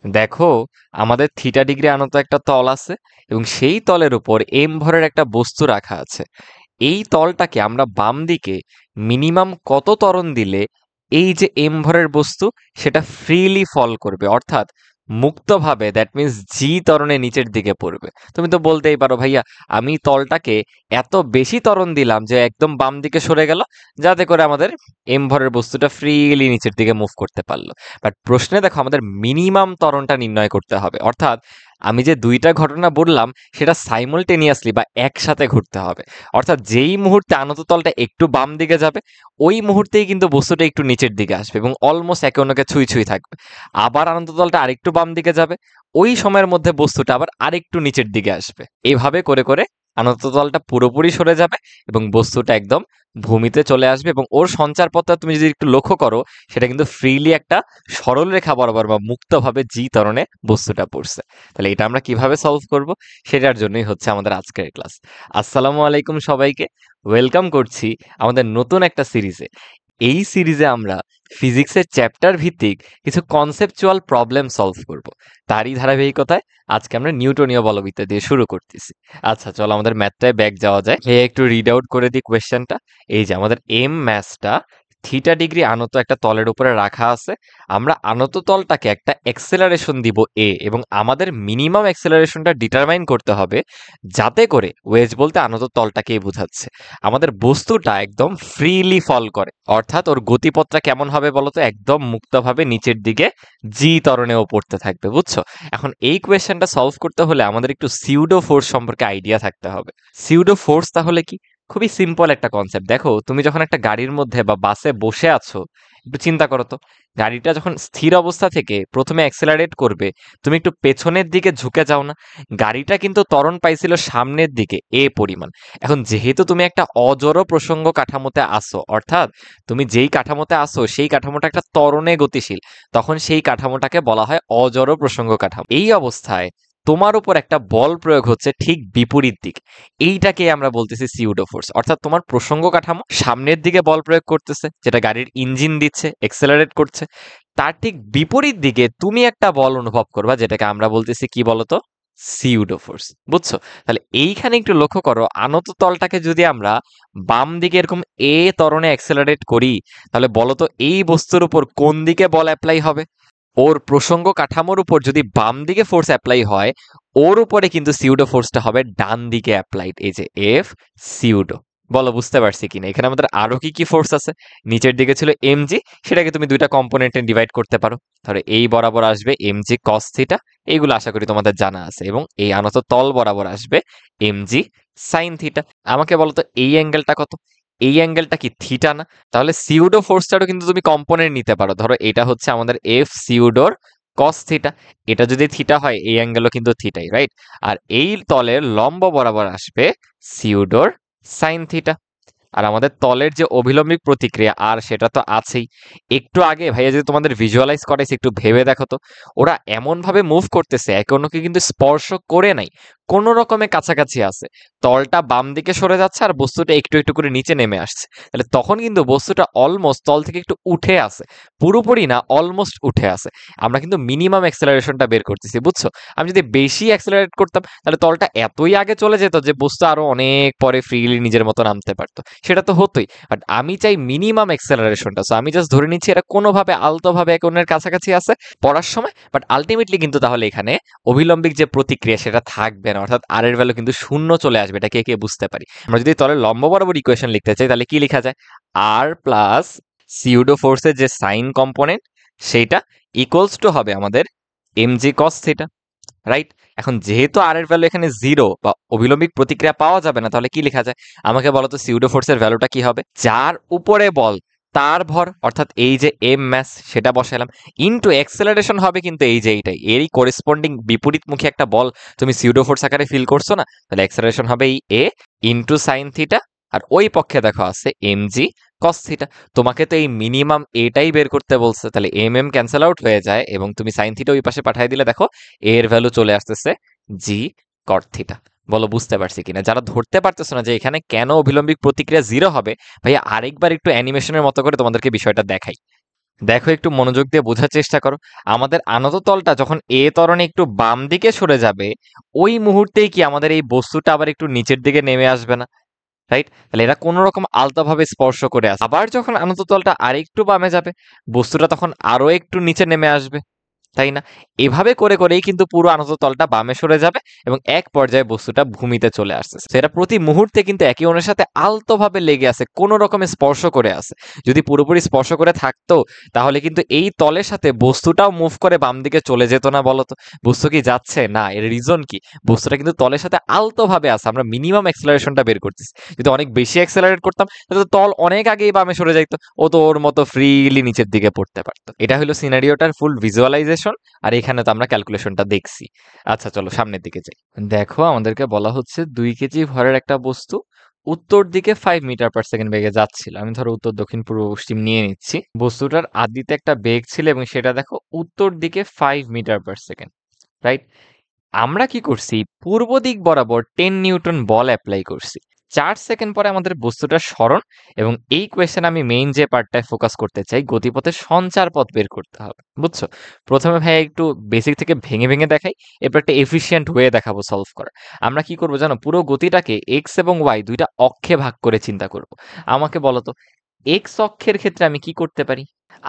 দেখো, আমাদের theta degree আনত একটা তল আছে এবং সেই তলের উপর এম ভরের একটা বস্তু রাখা আছে। এই তলটাকে আমরা বাম দিকে মিনিমাম কত ত্বরণ দিলে এই যে এম ভরের বস্তু সেটা ফ্রিলি ফল করবে, অর্থাৎ মুক্তভাবে, দ্যাট মিন্স জি ত্বরণে নিচের দিকে পড়বে। তুমি তো বলতেই পারো, ভাইয়া আমি তলটাকে এত বেশি ত্বরণ দিলাম যে একদম বাম দিকে সরে গেল, যাতে করে আমাদের এম ভরের বস্তুটা ফ্রিলি নিচের দিকে মুভ করতে পারলো। বাট প্রশ্নে দেখো, আমাদের মিনিমাম ত্বরণটা নির্ণয় করতে হবে, অর্থাৎ আমি যে দুইটা ঘটনা বললাম সেটা সাইমultaneously বা একসাথে ঘটতে হবে। অর্থাৎ যেই মুহূর্তে আনত তলটা একটু বাম দিকে যাবে, ওই মুহূর্তেই কিন্তু বস্তুটা একটু নিচের দিকে আসবে এবং অলমোস্ট একে অন্যকে ছুঁই ছুঁই থাকবে। আবার আনত তলটা আরেকটু বাম দিকে যাবে, ওই সময়ের মধ্যে বস্তুটা আবার আরেকটু নিচের দিকে আসবে। এভাবে করে করে আনত তলটা পুরোপুরি সরে যাবে এবং বস্তুটা একদম ভূমিতে চলে আসবে, এবং ওর সঞ্চারপথটা তুমি যদি একটু লক্ষ্য করো, সেটা কিন্তু ফ্রিলি একটা সরল রেখা বরাবর বা মুক্তভাবে জি ত্বরণে বস্তুটা পড়ছে। তাহলে এটা আমরা কিভাবে সলভ করব, সেটার জন্যই হচ্ছে আমাদের আজকের ক্লাস। আসসালামু আলাইকুম সবাইকে, ওয়েলকাম করছি আমাদের নতুন একটা সিরিজে। এই সিরিজে আমরা ফিজিক্সের চ্যাপ্টার ভিত্তিক কিছু কনসেপচুয়াল প্রবলেম সলভ করব। তারই ধারাবাহিকতায় আজকে আমরা নিউটনীয় বলবিদ্যা দিয়ে শুরু করতেছি। আচ্ছা, চলো আমাদের ম্যাথটায় ব্যাক যাওয়া যায়। একটু রিড আউট করে দিই কোয়েশ্চেনটা। এই যে আমাদের এম ম্যাথটা থিটা ডিগ্রি আনত একটা তলের উপরে রাখা আছে। আমরা আনত তলটাকে একটা অ্যাক্সেলারেশন দিব এ, এবং আমাদের মিনিমাম অ্যাক্সেলারেশনটা ডিটারমাইন করতে হবে, যাতে করে ওয়েজ বলতে আনত তলটাকেই বোঝাচ্ছে, আমাদের বস্তুটা একদম ফ্রিলি ফল করে। অর্থাৎ ওর গতিপথটা কেমন হবে বলতো, একদম মুক্তভাবে নিচের দিকে জি ত্বরণেও পড়তে থাকবে, বুঝছো? এখন এই কোয়েশ্চেনটা সলভ করতে হলে আমাদের একটু সিউডো ফোর্স সম্পর্কে আইডিয়া থাকতে হবে। সিউডো ফোর্স তাহলে কি? খুবই সিম্পল একটা কনসেপ্ট। দেখো, তুমি যখন একটা গাড়ির মধ্যে বা বাসে বসে আছো, একটু চিন্তা করো তো, গাড়িটা যখন স্থির অবস্থা থেকে প্রথমে অ্যাক্সেলারেট করবে, তুমি একটু পেছনের দিকে ঝুঁকে যাও না? গাড়িটা কিন্তু ত্বরণ পাইছিল সামনের দিকে এ পরিমাণ। এখন যেহেতু তুমি একটা অজড় প্রসঙ্গ কাঠামোতে আসো, অর্থাৎ তুমি যেই কাঠামোতে আসো সেই কাঠামোটা একটা ত্বরণে গতিশীল, তখন সেই কাঠামোটাকে বলা হয় অজড় প্রসঙ্গ কাঠামো। এই অবস্থায় তোমার উপর একটা বল প্রয়োগ হচ্ছে ঠিক বিপরীত দিক, এইটাকে আমরা বলতেছি সিউডো ফোর্স। অর্থাৎ তোমার প্রসঙ্গ কাঠামো সামনের দিকে বল প্রয়োগ করতেছে, যেটা গাড়ির ইঞ্জিন দিচ্ছে, এক্সেলারেট করছে। তার ঠিক বিপরীত দিকে তুমি একটা বল অনুভব করবা, যেটাকে আমরা বলতেছি কি বলতো, সিউডো ফোর্স। বুঝছো? তাহলে এইখানে একটু লক্ষ্য করো, আনত তলটাকে যদি আমরা বাম দিকে এরকম এ ত্বরণে অ্যাক্সেলারেট করি, তাহলে বলতো এই বস্তুর উপর কোন দিকে বল অ্যাপ্লাই হবে? ওর প্রসঙ্গ কাঠামোর উপর যদি বাম দিকে ফোর্স অ্যাপ্লাই হয়, ওর উপরে কিন্তু সিউডো ফোর্সটা হবে ডান দিকে অ্যাপ্লাইড। এই যে এফ সিউডো। বলো বুঝতে পারছি কিনা? এখানে আমাদের আরো কি কি ফোর্স আছে? নিচের দিকে ছিল এমজি, সেটাকে তুমি দুইটা কম্পোনেন্টে ডিভাইড করতে পারো। ধরো এই বরাবর আসবে এমজি কস থিটা, এইগুলো আশা করি তোমাদের জানা আছে, এবং এই আনত তল বরাবর আসবে এমজি সাইন থিটা। আমাকে বলো তো, এই অ্যাঙ্গেলটা কত? এই অ্যাঙ্গেলটা কি থিটা না? তাহলে সিউডো ফোর্সটারও কিন্তু তুমি কম্পোনেন্ট নিতে পারো। ধরো এটা হচ্ছে আমাদের এফ সিউডোর কস থিটা, এটা যদি থিটা হয় এই অ্যাঙ্গেলও কিন্তু থিটাই, রাইট? আর এই তলের লম্ব বরাবর আসবে সিউডোর সাইন থিটা। আর আমাদের তলের যে অভিলম্বিক প্রতিক্রিয়া, আর সেটা তো আছেই। একটু আগে ভাইয়া যদি তোমাদের ভিজুয়ালাইজ করাইছে, একটু ভেবে দেখো তো, ওরা এমন ভাবে মুভ করতেছে, একে অন্যকে কিন্তু স্পর্শ করে নাই, কোন রকমে কাছাকাছি আছে। তলটা বাম দিকে সরে যাচ্ছে আর বস্তুটা একটু একটু করে নিচে নেমে আসছে। তাহলে তখন কিন্তু বস্তুটা অলমোস্ট তল থেকে একটু উঠে আসে, পুরোপুরি না, অলমোস্ট উঠে আসে। আমরা কিন্তু মিনিমাম অ্যাক্সেলারেশনটা বের করতেছি, বুঝছো? আমি যদি বেশি অ্যাক্সেলারেট করতাম, তাহলে তলটা এতই আগে চলে যেত যে বস্তু আরো অনেক পরে ফ্রিলি নিজের মতো নামতে পারতো, সেটা তো হতোই। বাট আমি চাই মিনিমাম অ্যাক্সেলারেশনটা, সো আমি জাস্ট ধরে নিচ্ছি এটা কোনোভাবে আলতোভাবে একে অন্যের কাছাকাছি আছে পড়ার সময়। বাট আলটিমেটলি কিন্তু তাহলে এখানে অভিলম্বিক যে প্রতিক্রিয়া সেটা থাকবে না, অর্থাৎ আর এর ভ্যালু কিন্তু শূন্য চলে আসবে। এটা কে কে বুঝতে পারি? আমরা যদি তলের লম্ব বরাবর ইকুয়েশন লিখতে চাই, তাহলে কি লেখা যায়? আর প্লাস সিউডো ফোর্সের যে সাইন কম্পোনেন্ট, সেইটা ইকুয়ালস টু হবে আমাদের এমজি কস থিটা, রাইট? এখন যেহেতু আর এর ভ্যালু এখানে জিরো বা অভিলম্বিক প্রতিক্রিয়া পাওয়া যাবে না, তাহলে কি লেখা যায়? আমাকে বলো তো, সিউডো ফোর্সের ভ্যালুটা কি হবে? যার উপরে বল তার ভর, অর্থাৎ এই যে এম ম্যাস, সেটা বসালাম, ইনটু অ্যাক্সেলারেশন হবে কিন্তু এই যে এইটাই, এরই করেসপন্ডিং বিপরীতমুখী একটা বল তুমি সিউডো ফোর্স আকারে ফিল করছো না? তাহলে অ্যাক্সেলারেশন হবে এই এ ইনটু সাইন থিটা, আর ওই পক্ষে দেখো আছে এমজি কস থিটা। তোমাকে তো এই মিনিমাম এটাই বের করতে বলছে, তাহলে এম এম ক্যান্সেল আউট হয়ে যায় এবং তুমি সাইন থিটা ওই পাশে পাঠিয়ে দিলে দেখো এর ভ্যালু চলে আসতেছে জি কট থিটা। বলো বুঝতে পারছি কিনা? যারা ধরতে পারতেছো না যে এখানে কেন অভিলম্বিক প্রতিক্রিয়া জিরো হবে, ভাইয়া আরেকবার একটু অ্যানিমেশনের মতো করে তোমাদেরকে বিষয়টা দেখাই। দেখো একটু মনোযোগ দিয়ে বোঝার চেষ্টা করো। আমাদের আনত তলটা যখন এ ত্বরণে একটু বাম দিকে সরে যাবে, ওই মুহূর্তেই কি আমাদের এই বস্তুটা আবার একটু নিচের দিকে নেমে আসবে না? রাইট? তাহলে এরা কোনো রকম আলতাভাবে স্পর্শ করে আছে। আবার যখন আনত তলটা আরেকটু বামে যাবে, বস্তুটা তখন আরো একটু নিচে নেমে আসবে, তাই না? এভাবে করে করেই কিন্তু পুরো আনত তলটা বামে সরে যাবে এবং এক পর্যায়ে বস্তুটা ভূমিতে চলে আসতেছে। এরা প্রতি মুহূর্তে কিন্তু একে অন্যের সাথে আলতোভাবে লেগে আছে, কোনো রকমে স্পর্শ করে আছে। যদি পুরোপুরি স্পর্শ করে থাকতো, তাহলে কিন্তু এই তলের সাথে বস্তুটাও মুভ করে বাম দিকে চলে যেত না, বলতো? বস্তু কি যাচ্ছে না? এর রিজন কি? বস্তুটা কিন্তু তলের সাথে আলতোভাবে আছে। আমরা মিনিমাম অ্যাক্সেলারেশনটা বের করতেছি। যদি অনেক বেশি অ্যাক্সেলারেট করতাম, তাহলে তো তল অনেক আগেই বামে সরে যাইতো। ও তো ওর মতো ফ্রিলি নিচের দিকে পড়তে পারতো। এটা হলো সিনারিওটার ফুল ভিজুয়ালাইজেশন। আর এখানে তো আমরা ক্যালকুলেশনটা দেখছি। আচ্ছা চলো সামনের দিকে যাই। দেখো আমাদেরকে বলা হচ্ছে 2 কেজি ভরের একটা বস্তু উত্তর দিকে 5 মিটার পার সেকেন্ড বেগে যাচ্ছিল। আমি ধরো উত্তর দক্ষিণ পূর্ব পশ্চিম নিয়ে নিচ্ছি। বস্তুটার আদিতে একটা বেগ ছিল এবং সেটা দেখো উত্তর দিকে 5 মিটার পার সেকেন্ড, রাইট? আমরা কি করছি, পূর্ব দিক বরাবর 10 নিউটন বল অ্যাপ্লাই করছি। 4 সেকেন্ড পরে আমাদের বস্তুটার সরণ, এবং এই কোয়েশ্চেন আমি মেইন যে পার্টটায় ফোকাস করতে চাই, গতিপথের সঞ্চার পথ বের করতে হবে, বুঝছো? প্রথমে ভাই একটু বেসিক থেকে ভেঙে ভেঙে দেখাই, এরপর একটা এফিশিয়েন্ট ওয়ে দেখাবো সলভ করা। আমরা কি করবো জানো, পুরো গতিটাকে এক্স এবং ওয়াই দুইটা অক্ষে ভাগ করে চিন্তা করব। আমাকে বলো তো, এক্স অক্ষের ক্ষেত্রে আমি কি করতে পারি?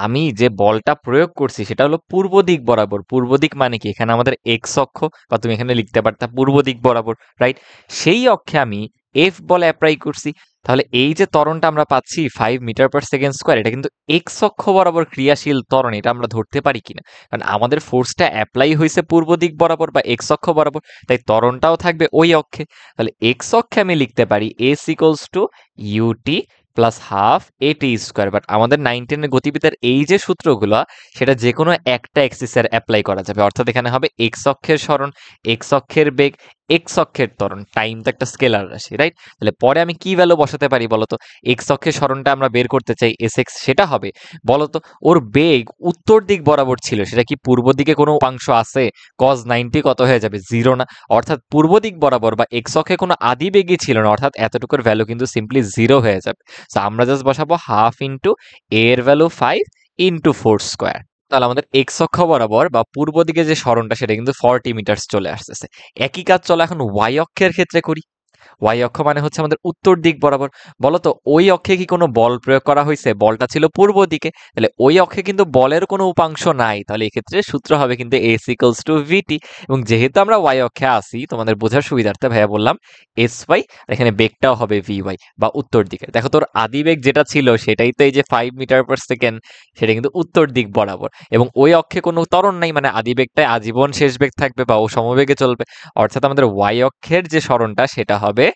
আমি যে বলটা প্রয়োগ করছি সেটা হলো পূর্ব দিক বরাবর। পূর্ব দিক মানে কি, এখানে আমাদের এক্স অক্ষ, বা তুমি এখানে লিখতে পারতা পূর্ব দিক বরাবর, রাইট? সেই অক্ষে আমি এফ বল অ্যাপ্লাই করছি। তাহলে এই যে ত্বরণটা আমরা পাচ্ছি 5 মিটার পার সেকেন্ড স্কোয়ার, এটা কিন্তু এক্স অক্ষ বরাবর ক্রিয়াশীল ত্বরণ। এটা আমরা ধরতে পারি কিনা, কারণ আমাদের ফোর্সটা অ্যাপ্লাই হয়েছে পূর্ব দিক বরাবর বা এক্স অক্ষ বরাবর, তাই ত্বরণটাও থাকবে ওই অক্ষে। তাহলে এক্স অক্ষে আমি লিখতে পারি s equals to u t plus half a t square. But আমাদের 9-10 গতিবিদ্যার এই যে সূত্রগুলো, সেটা যে কোনো একটা এক্সিসের অ্যাপ্লাই করা যাবে। অর্থাৎ এখানে হবে এক্স অক্ষের সরণ, এক্স অক্ষের বেগ, এক্স অক্ষের ত্বরণ। টাইম তো একটা স্কেলার রাশি, রাইট? তাহলে পরে আমি কি ভ্যালু বসাতে পারি বলতো? এক্স অক্ষের সরণটা আমরা বের করতে চাই, এস এক্স, সেটা হবে বলতো ওর বেগ উত্তর দিক বরাবর ছিল, সেটা কি পূর্ব দিকে কোনো উপাংশ আছে? কজ 90 কত হয়ে যাবে? জিরো না? অর্থাৎ পূর্ব দিক বরাবর বা এক্স অক্ষে কোনো আদি বেগই ছিল না, অর্থাৎ এতটুকুর ভ্যালু কিন্তু সিম্পলি জিরো হয়ে যাবে। সো আমরা জাস্ট বসাবো হাফ ইন্টু এর ভ্যালু 5 ইন্টু 4 স্কোয়ার। তাহলে আমাদের এক্স অক্ষ বরাবর বা পূর্ব দিকে যে সরণটা সেটা কিন্তু 40 মিটার চলে আসতেছে। একই কাজ চলো এখন ওয়াই অক্ষের ক্ষেত্রে করি। ওয়াই অক্ষ মানে হচ্ছে আমাদের উত্তর দিক বরাবর। বলতো ওই অক্ষে কি কোনো বল প্রয়োগ করা হয়েছে? বলটা ছিল পূর্ব দিকে, তাহলে ওই অক্ষে কিন্তু বলের কোনো উপাংশ নাই। তাহলে এক্ষেত্রে সূত্র হবে কিন্তু এস ইকুয়ালস টু ভিটি। এবং যেহেতু আমরা ওয়াই অক্ষে আসি, তোমাদের বোঝার সুবিধার্থে ভাইয়া বললাম এস ওয়াই, এখানে বেগটাও হবে ভি ওয়াই বা উত্তর দিকে। দেখো তোর আদি বেগ যেটা ছিল সেটাই তো এই যে 5 মিটার পার সেকেন্ড, সেটা কিন্তু উত্তর দিক বরাবর, এবং ওই অক্ষে কোনো ত্বরণ নাই, মানে আদি বেগটাই আজীবন শেষ বেগ থাকবে বা ও সমবেগে চলবে। অর্থাৎ আমাদের ওয়াই অক্ষের যে সরণটা সেটা হবে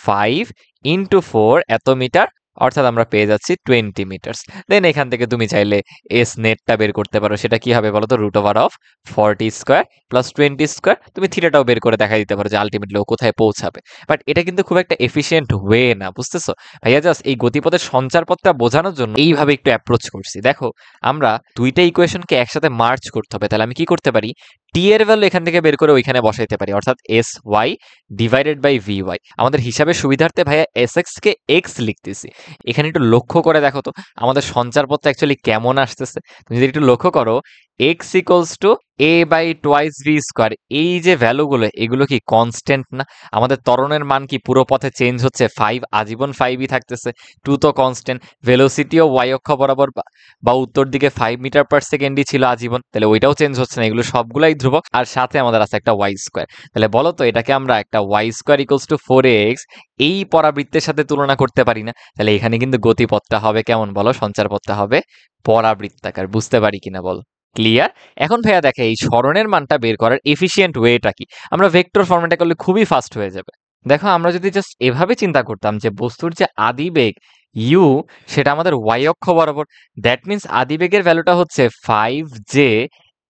5 ইন্টু 4 এত মিটার, অর্থাৎ আমরা পেয়ে যাচ্ছি 20 মিটার। দেন এখান থেকে তুমি চাইলে এস নেটটা বের করতে পারো। সেটা কি হবে বলো তো? Root over of 40 square plus 20 square. তুমি থিটাটাও বের করে দেখা দিতে পারো যে আলটিমেটলি ও কোথায় পৌঁছাবে। বাট এটা কিন্তু খুব একটা এফিশিয়েন্ট ওয়ে না, বুঝতেছো? ভাইয়া জাস্ট এই গতিপথের সঞ্চারপথটা বোঝানোর জন্য এইভাবে একটু অ্যাপ্রোচ করছি। দেখো আমরা দুইটা ইকুয়েশনকে একসাথে মার্জ করতে হবে। তাহলে আমি কি করতে পারি, টি এর ভ্যালু এখান থেকে বের করে ওইখানে বসাইতে পারি, অর্থাৎ s y divided by v y. আমাদের হিসাবের সুবিধার্থে ভাইয়া এস এক্স কে এক্স লিখতেছি। এখানে একটু লক্ষ্য করে দেখো তো আমাদের সঞ্চারপথটা অ্যাকচুয়ালি কেমন আসতেছে। তুমি যদি একটু লক্ষ্য করো, x equals to a by twice v square, এই যে ভ্যালুগুলো এগুলো কি কনস্ট্যান্ট না? আমাদের ত্বরণের মান কি পুরো পথে চেঞ্জ হচ্ছে? 5 আজীবন 5ই থাকতেছে, 2 তো কনস্ট্যান্ট, ভেলোসিটিও ওয়াই অক্ষ বরাবর বা উত্তর দিকে 5 মিটার পার সেকেন্ডই ছিল আজীবন, তাহলে ওইটাও চেঞ্জ হচ্ছে না। এগুলো সবগুলাই ধ্রুবক, আর সাথে আমাদের আছে একটা ওয়াই স্কোয়ার। তাহলে বলো তো এটাকে আমরা একটা Y square equals two 4x এই পরাবৃত্তের সাথে তুলনা করতে পারি না? তাহলে এখানে কিন্তু গতিপথটা হবে কেমন বলো? সঞ্চারপথটা হবে পরাবৃত্তাকার। বুঝতে পারি কিনা বল? ক্লিয়ার? এখন ভাইয়া দেখে এই সরণের মানটা বের করার এফিশিয়েন্ট ওয়েটা কি? আমরা ভেক্টর ফরম্যাটে করলে খুবই ফাস্ট হয়ে যাবে। দেখো আমরা যদি জাস্ট এভাবে চিন্তা করতাম যে বস্তুর যে আদি বেগ ইউ, সেটা আমাদের ওয়াই অক্ষ বরাবর, দ্যাট মিন্স আদি বেগের ভ্যালুটা হচ্ছে 5 জে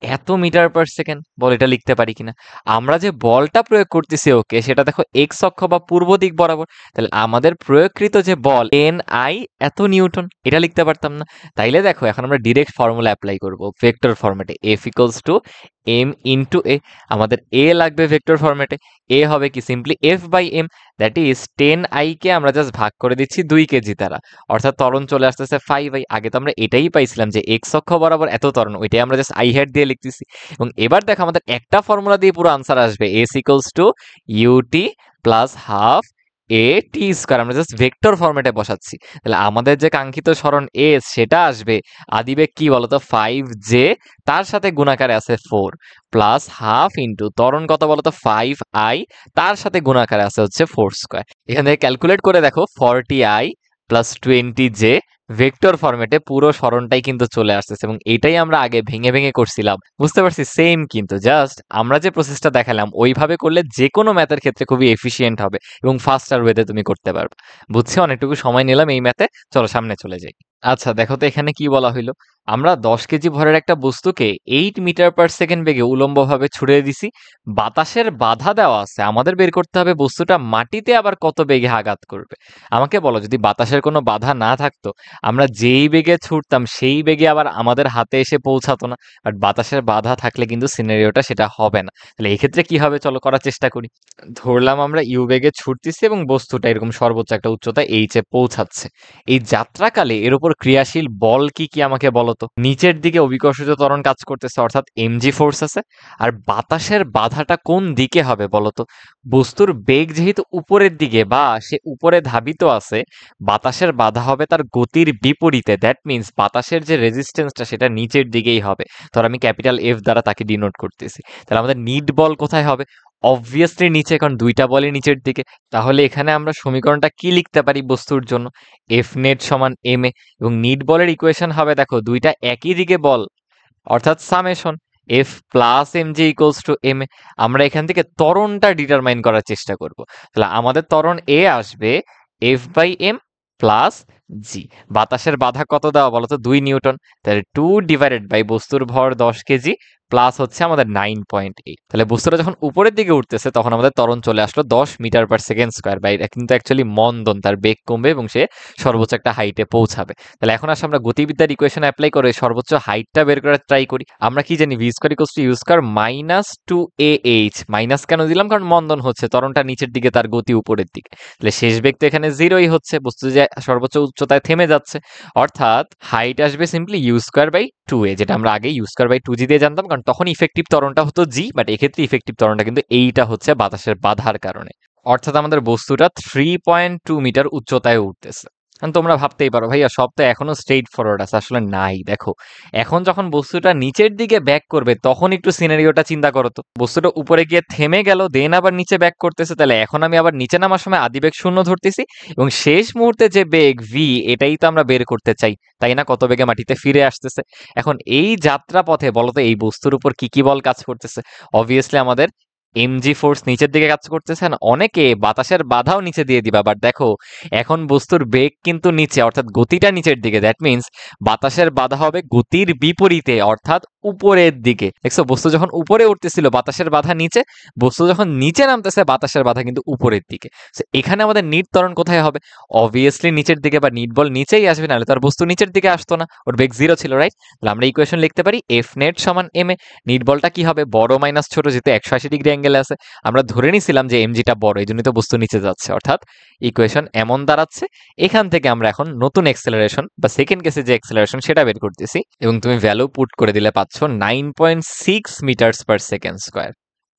এত মিটার পার সেকেন্ড। বল এটা লিখতে পারি কিনা? আমরা যে বলটা প্রয়োগ করতেছি ওকে, সেটা দেখো এক্স অক্ষ বা পূর্ব দিক বরাবর, তাহলে আমাদের প্রয়োগকৃত যে বল এন আই এত নিউটন, এটা লিখতে পারতাম না? তাইলে দেখো এখন আমরা ডিরেক্ট ফর্মুলা অ্যাপ্লাই করব ভেক্টর ফরম্যাটে, F equals to M into A. আমাদের এ লাগবে ভেক্টর ফরম্যাটে, এ হবে কি simply F by M. That is 10i কে আমরা জাস্ট ভাগ করে দিচ্ছি 2 কেজি দ্বারা, অর্থাৎ ত্বরণ চলে আসতেছে 5i। আগে তো আমরা এটাই পাইছিলাম যে এক্স অক্ষ বরাবর এত ত্বরণ, ওইটাই আমরা জাস্ট আই হ্যাট দিয়ে লিখতেছি। এবং এবার দেখো আমাদের একটা ফর্মুলা দিয়ে পুরো আনসার আসবে, s equals to u t plus half a t square, আমরা জাস্ট ভেক্টর ফরম্যাটে বসাচ্ছি। তাহলে আমাদের যে কাঙ্ক্ষিত সরণ এস সেটা আসবে আদিবেগ কি বলতো 5j, তার সাথে গুণাকারে আছে 4 প্লাস হাফ ইন্টু ত্বরণ কত বলতো 5i, তার সাথে গুণাকারে আছে হচ্ছে 4 স্কোয়ার। এখান থেকে ক্যালকুলেট করে দেখো 40i প্লাস 20j ভেক্টর ফরম্যাটে পুরো সরণটাই কিন্তু চলে আসতেছে, এবং এটাই আমরা আগে ভেঙে ভেঙে করছিলাম। বুঝতে পারছি সেম, কিন্তু জাস্ট আমরা যে প্রসেসটা দেখালাম ওইভাবে করলে যে কোনো ম্যাথের ক্ষেত্রে খুবই এফিশিয়েন্ট হবে এবং ফাস্টার ওয়েতে তুমি করতে পারবে। বুঝছি অনেকটুকু সময় নিলাম এই ম্যাথে, চলো সামনে চলে যাই। আচ্ছা দেখো তো এখানে কি বলা হইলো, আমরা 10 কেজি ভরের একটা বস্তুকে 8 মিটার পার সেকেন্ড বেগে উলম্বভাবে ছুড়ে দিছি, বাতাসের বাধা দেওয়া আছে, আমাদের বের করতে হবে বস্তুটা মাটিতে আবার কত বেগে আঘাত করবে। আমাকে বলো যদি বাতাসের কোনো বাধা না থাকতো, আমরা যেই বেগে ছুটতাম সেই বেগে আবার আমাদের হাতে এসে পৌঁছাতো না। বাট বাতাসের বাধা থাকলে কিন্তু সিনারিওটা সেটা হবে না। তাহলে এই ক্ষেত্রে কি হবে, চলো করার চেষ্টা করি। ধরলাম আমরা ইউ বেগে ছুটতেছি এবং বস্তুটা এরকম সর্বোচ্চ একটা উচ্চতা এইচে পৌঁছাচ্ছে। এই যাত্রাকালে এর উপর ক্রিয়াশীল বল কি কি আমাকে বলো তো। নিচের দিকে অভিকর্ষজ ত্বরণ কাজ করতেছে, অর্থাৎ এমজি ফোর্স আছে। আর বাতাসের বাধাটা কোন দিকে হবে বলো তো। বস্তুর বেগ যেহেতু উপরের দিকে বা সে উপরে ধাবিত আছে, বাতাসের বাধা হবে তার গতির বিপরীতে। দ্যাট মিন্স বাতাসের যে রেজিস্ট্যান্সটা সেটা নিচের দিকেই হবে। ধর আমি ক্যাপিটাল এফ দ্বারা তাকে ডিনোট করতেছি। তাহলে আমাদের নিট বল কোথায় হবে? অবভিয়াসলি নিচে, কারণ দুইটা বলই নিচের দিকে। তাহলে এখানে আমরা সমীকরণটা কি লিখতে পারি বস্তুর জন্য? এফ নেট সমান এম এ, এবং নিট বলের ইকুয়েশন হবে দেখো দুইটা একই দিকে বল, অর্থাৎ summation F plus M G equals to M A. আমরা এখান থেকে ত্বরণটা ডিটারমাইন করার চেষ্টা করব। তাহলে আমাদের ত্বরণ এ আসবে এফ বাই এম প্লাস জি। বাতাসের বাধা কত দেওয়া বলতো 2 নিউটন, তাহলে 2 ডিভাইডেড বাই বস্তুর ভর 10 কেজি প্লাস হচ্ছে আমাদের 9.8। তাহলে বস্তুটা যখন উপরের দিকে উঠতেছে তখন আমাদের ত্বরণ চলে আসলো 10 মিটার পার সেকেন্ড স্কোয়ার। বা এটা কিন্তু অ্যাকচুয়ালি মন্দন, তার বেগ কমবে এবং সে সর্বোচ্চ একটা হাইটে পৌঁছাবে। তাহলে এখন আসলে আমরা গতিবিদ্যার ইকুয়েশন অ্যাপ্লাই করে সর্বোচ্চ হাইটটা বের করার ট্রাই করি। আমরা কি জানি v square equals to u square minus 2ah। Minus কেন দিলাম, কারণ মন্দন হচ্ছে, ত্বরণটা নিচের দিকে, তার গতি উপরের দিকে। তাহলে শেষ বেগ তো এখানে 0ই হচ্ছে, বস্তু যে সর্বোচ্চ উচ্চতায় থেমে যাচ্ছে। অর্থাৎ হাইট আসবে simply you square by 2a, যেটা আমরা আগে ইউ স্কোয়ার বাই 2g দিয়ে জানতাম, কারণ তখন ইফেক্টিভ ত্বরণটা হতো জি, বাট এক্ষেত্রে ইফেক্টিভ ত্বরণটা কিন্তু এইটা হচ্ছে বাতাসের বাধার কারণে। অর্থাৎ আমাদের বস্তুটা 3.2 মিটার উচ্চতায় উঠতেছে। এখন তোমরা ভাবতেই পারো ভাইয়া সব তো এখনো স্ট্রেইট ফরওয়ার্ড আছে, আসলে নাই। দেখো এখন যখন বস্তুটা নিচের দিকে ব্যাক করবে তখন একটু সিনারিওটা চিন্তা করো তো। বস্তুটা উপরে গিয়ে থেমে গেল, দেন আবার নিচে ব্যাক করতেছে, তাহলে এখন আমি আবার নিচে নামার সময় আদিবেগ শূন্য ধরতেছি, এবং শেষ মুহূর্তে যে বেগ ভি এটাই তো আমরা বের করতে চাই, তাই না? কত বেগে মাটিতে ফিরে আসতেছে। এখন এই যাত্রা পথে বলতো এই বস্তুর উপর কি কি বল কাজ করতেছে? অবভিয়াসলি আমাদের এমজি ফোর্স নিচের দিকে কাজ করতেছে না, অনেকে বাতাসের বাধাও নিচে দিয়ে দিবা, বাট দেখো এখন বস্তুর বেগ কিন্তু নিচে, অর্থাৎ গতিটা নিচের দিকে। দ্যাট মিন্স বাতাসের বাধা হবে গতির বিপরীতে, অর্থাৎ উপরের দিকে। দেখছো বস্তু যখন উপরে উঠতেছিল বাতাসের বাধা নিচে, বস্তু যখন নিচে নামতেছে বাতাসের বাধা কিন্তু উপরের দিকে। এখানে আমাদের নিট ত্বরণ কোথায় হবে? অবভিয়াসলি নিচের দিকে, বা নিট বল নিচেই আসবে, নাহলে তার বস্তু নিচের দিকে আসতো না, ওর বেগ 0 ছিল, রাইট? তাহলে আমরা ইকুয়েশন লিখতে পারি এফ নেট সমান এম এ। নিট বলটা কি হবে? বড় মাইনাস ছোট, যেহেতু 180 ডিগ্রি অ্যাঙ্গেলে আছে, আমরা ধরে নিছিলাম যে এমজিটা বড়, এই জন্যই তো বস্তু নিচে যাচ্ছে, অর্থাৎ ইকুয়েশন এমন দাঁড়াচ্ছে। এখান থেকে আমরা এখন নতুন এক্সেলারেশন বা সেকেন্ড কেসে যে এক্সেলারেশন সেটা বের করতেছি, এবং তুমি ভ্যালু পুট করে দিলে পাচ্ছ 9.6 মিটারস পার সেকেন্ড স্কোয়ার।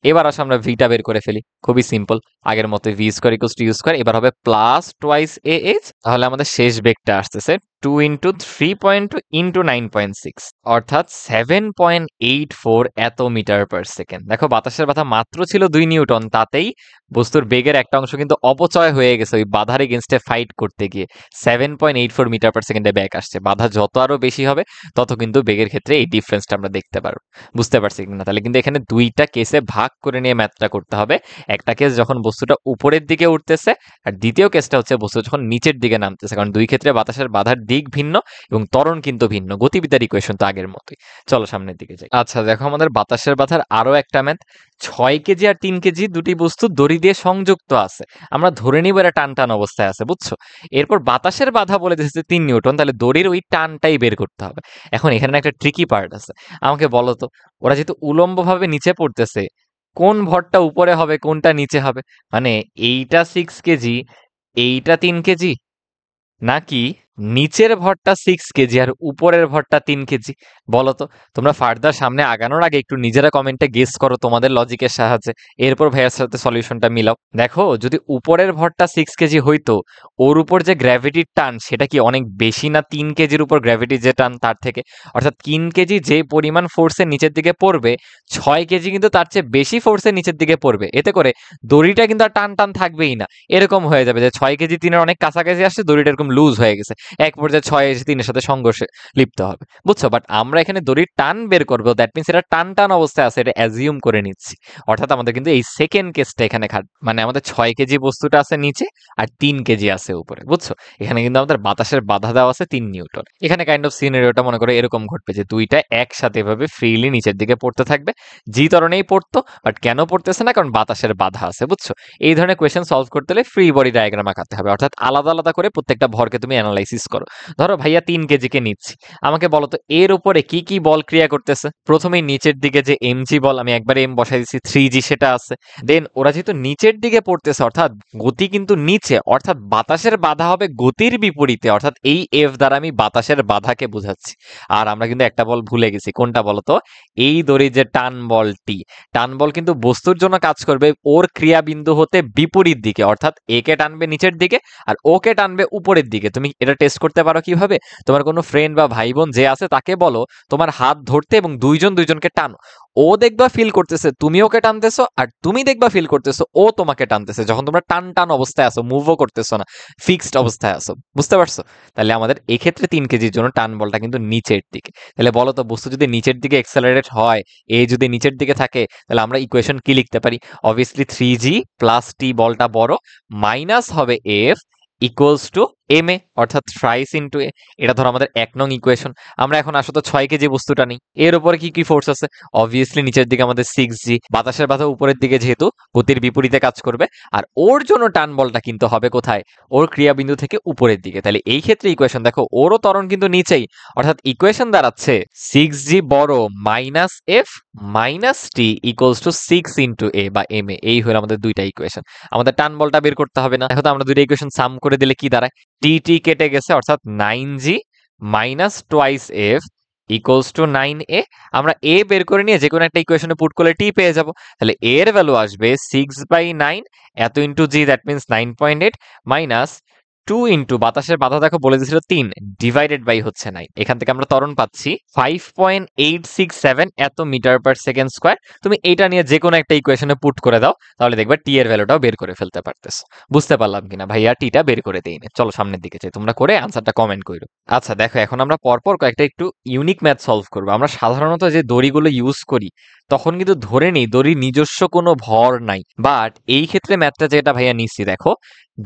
এবার আসলে আমরা ভিটা বের করে ফেলি, খুবই সিম্পল। আগের মতো v square equals to u square, এবার হবে প্লাস টোয়াইস এ এইচ। তাহলে আমাদের শেষ বেগটা আসতেছে 2 ইন্টু 3.2 ইন্টু 9.6, অর্থাৎ 7.84 এত মিটার পার সেকেন্ড। দেখো বাতাসের বাধা মাত্র ছিল 2 নিউটন, তাতেই বস্তুর বেগের একটা অংশ কিন্তু অপচয় হয়ে গেছে ওই বাধার এগেনস্টে ফাইট করতে গিয়ে। 7.84 মিটার পার সেকেন্ডে ব্যাক আসছে। বাধা যত আরো বেশি হবে তত কিন্তু বেগের ক্ষেত্রে এই ডিফারেন্সটা আমরা দেখতে পারবো। বুঝতে পারছি কিনা? তাহলে কিন্তু এখানে দুইটা কেসে ভাগ করে নিয়ে ম্যাথটা করতে হবে। একটা কেস যখন বস্তুটা উপরের দিকে উঠতেছে, আর দ্বিতীয় কেসটা হচ্ছে বস্তু যখন নিচের দিকে নামতেছে, কারণ দুই ক্ষেত্রে বাতাসের বাধার দিক ভিন্ন এবং ত্বরণ কিন্তু ভিন্ন। গতিবিদ্যার ইকুয়েশন তো আগের মতোই। চলো সামনের দিকে যাই। আচ্ছা দেখো আমাদের বাতাসের বাধার আরো একটা ম্যাথ। 6 কেজি আর 3 কেজি দুটি বস্তু দড়ি দিয়ে সংযুক্ত আছে, আমরা ধরে নিব এরা টান টান অবস্থায় আছে, বুঝছো? এরপর বাতাসের বাধা বলে দিয়েছে 3 নিউটন, তাহলে দড়ির ওই টানটাই বের করতে হবে। এখন এখানে একটা ট্রিকি পার্ট আছে, আমাকে বলো তো, ওরা যেহেতু উলম্বভাবে নিচে পড়তেছে, কোন ভরটা উপরে হবে কোনটা নিচে হবে? মানে এইটা 6 কেজি, এইটা 3 কেজি, নাকি নিচের ভরটা 6 কেজি আর উপরের ভরটা 3 কেজি? বলো তো। তোমরা ফার্দার সামনে আগানোর আগে একটু নিজেরা কমেন্টে গেস করো তোমাদের লজিকের সাহায্যে, এরপর ভাইয়ার সাথে সলিউশনটা মিলাও। দেখো, যদি উপরের ভরটা 6 কেজি হইতো, ওর উপর যে গ্র্যাভিটির টান সেটা কি অনেক বেশি না 3 কেজির উপর গ্র্যাভিটির যে টান তার থেকে? অর্থাৎ 3 কেজি যে পরিমাণ ফোর্সে নিচের দিকে পড়বে, 6 কেজি কিন্তু তার চেয়ে বেশি ফোর্সে নিচের দিকে পড়বে। এতে করে দড়িটা কিন্তু আর টান টান থাকবেই না। এরকম হয়ে যাবে যে 6 কেজি 3-এর অনেক কাছাকাছি আসছে, দড়িটা এরকম লুজ হয়ে গেছে, এক পর্যায়ে 6 এসে 3-এর সাথে সংঘর্ষে লিপ্ত হবে। বুঝছো? বাট আমরা এখানে দড়ির টান বের করবো, দ্যাট মিনস এটা টান টান অবস্থায় আছে, এটা অ্যাজিউম করে নিচ্ছি। অর্থাৎ আমাদের কিন্তু এই সেকেন্ড কেসটা এখানে মানে আমাদের 6 কেজি বস্তুটা আছে নিচে আর 3 কেজি আছে উপরে। বুঝছো? এখানে কিন্তু আমাদের বাতাসের বাধা দেওয়া আছে 3 নিউটন। এখানে কাইন্ড অফ সিনারিওটা মনে করো এরকম ঘটবে যে দুইটা একসাথে এভাবে ফ্রিলি নিচের দিকে পড়তে থাকবে, জি ধরনেই পড়তো, বাট কেন পড়তেছে না? কারণ বাতাসের বাধা আছে। বুঝছো? এই ধরনের কোয়েশ্চেন সলভ করতে হলে ফ্রি বডি ডায়াগ্রাম আঁকাতে হবে, অর্থাৎ আলাদা আলাদা করে প্রত্যেকটা ভরকে তুমি অ্যানালাইসিস করো। ধরো ভাইয়া 3 কেজিকে নিচ্ছি, আমাকে বলো তো এর উপরে কি কি বল ক্রিয়া করতেছে? প্রথমেই নিচের দিকে যে এমজি বল, আমি একবারে এম বসাই দিচ্ছি, 3G সেটা আছে। দেন ওরা যেহেতু নিচের দিকে পড়তেছে, অর্থাৎ গতি কিন্তু নিচে, অর্থাৎ বাতাসের বাধা হবে গতির বিপরীতে, অর্থাৎ এই এফ দ্বারা আমি বাতাসের বাধাকে বোঝাচ্ছি। আর আমরা কিন্তু একটা বল ভুলে গেছি, কোনটা বলতো? এই দড়ির যে টান বলটি, টান বল কিন্তু বস্তুর জন্য কাজ করবে ওর ক্রিয়া বিন্দু হতে বিপরীত দিকে, অর্থাৎ একে টানবে নিচের দিকে আর ওকে টানবে উপরের দিকে। তুমি এটা টেস্ট করতে পারো কিভাবে? তোমার কোনো ফ্রেন্ড বা ভাই বোন যে আছে তাকে বলো তোমার হাত ধরতে এবং দুইজন দুইজনকে টানো। ও দেখবা ফিল করতেছে তুমি ওকে টানতেছো, আর তুমি দেখবা ফিল করতেছো ও তোমাকে টানতেছে, যখন তোমরা টান টান অবস্থায় আসো, মুভও করতেছো না, ফিক্সড অবস্থায় আসো। বুঝতে পারছো? তাহলে আমাদের এক্ষেত্রে 3 কেজির জন্য টান বলটা কিন্তু নিচের দিকে। তাহলে বলো তো, বস্তু যদি নিচের দিকে এক্সেলারেট হয়, এ যদি নিচের দিকে থাকে, তাহলে আমরা ইকুয়েশন কি লিখতে পারি? অবভিয়াসলি 3G প্লাস টি বলটা বড়, মাইনাস হবে এফ ইকুয়ালস টু এম এ, অর্থাৎ থ্রাইস ইন্টু এ। এটা ধরো আমাদের 1 নং ইকুয়েশন। আমরা এখন আসলে 6 কেজি বস্তুটা নেই, এর উপরে কি কি ফোর্স আছে? অবভিয়াসলি নিচের দিকে আমাদের 6G, বাতাসের বাধা উপরের দিকে যেহেতু গতির বিপরীতে কাজ করবে, আর ওর জন্য টান বলটা কিন্তু হবে কোথায়? ওর ক্রিয়াবিন্দু থেকে উপরের দিকে। তাহলে এই ক্ষেত্রে ইকুয়েশন দেখো, ওরও ত্বরণ কিন্তু নিচেই, অর্থাৎ ইকুয়েশন দাঁড়াচ্ছে 6G বড় minus F minus T equals to 6 into A বা এম এ। এই হলো আমাদের দুইটা ইকুয়েশন। আমাদের টান বলটা বের করতে হবে না। এখন আমরা দুইটা ইকুয়েশন সাম করে দিলে কি দাঁড়ায়? টি টি কেটে গেছে, অর্থাৎ 9G minus twice F equals two 9A। আমরা এ বের করে নিয়ে যে কোনো একটা ইকুয়েশনে পুট করলে টি পেয়ে যাব। তাহলে এর ভ্যালু আসবে 6/9 এত into G, that means 9.8 minus 2 into বাতাসের বাধা দেখো বলে দিয়েছিল 3 ডিভাইডেড বাই হচ্ছে 9। এখান থেকে আমরা ত্বরণ পাচ্ছি 5.867 এত মিটার পার সেকেন্ড স্কোয়ার। তুমি এইটা নিয়ে যে কোনো একটা ইকুয়েশনে পুট করে দাও, তাহলে দেখবে টি এর ভ্যালুটাও বের করে ফেলতে পারতেছো। বুঝতে পারলাম কিনা ভাইয়া? টিটা বের করে দেইনি। চলো সামনের দিকে যাই, তোমরা করে আনসারটা কমেন্ট করো। আচ্ছা দেখো, এখন আমরা পরপর কয়েকটা একটু ইউনিক ম্যাথ সলভ করবো। আমরা সাধারণত যে দড়িগুলো ইউজ করি তখন কিন্তু ধরে নিই দড়ির নিজস্ব কোনো ভর নাই, বাট এই ক্ষেত্রে ম্যাথটা যেটা ভাইয়া নিচ্ছি, দেখো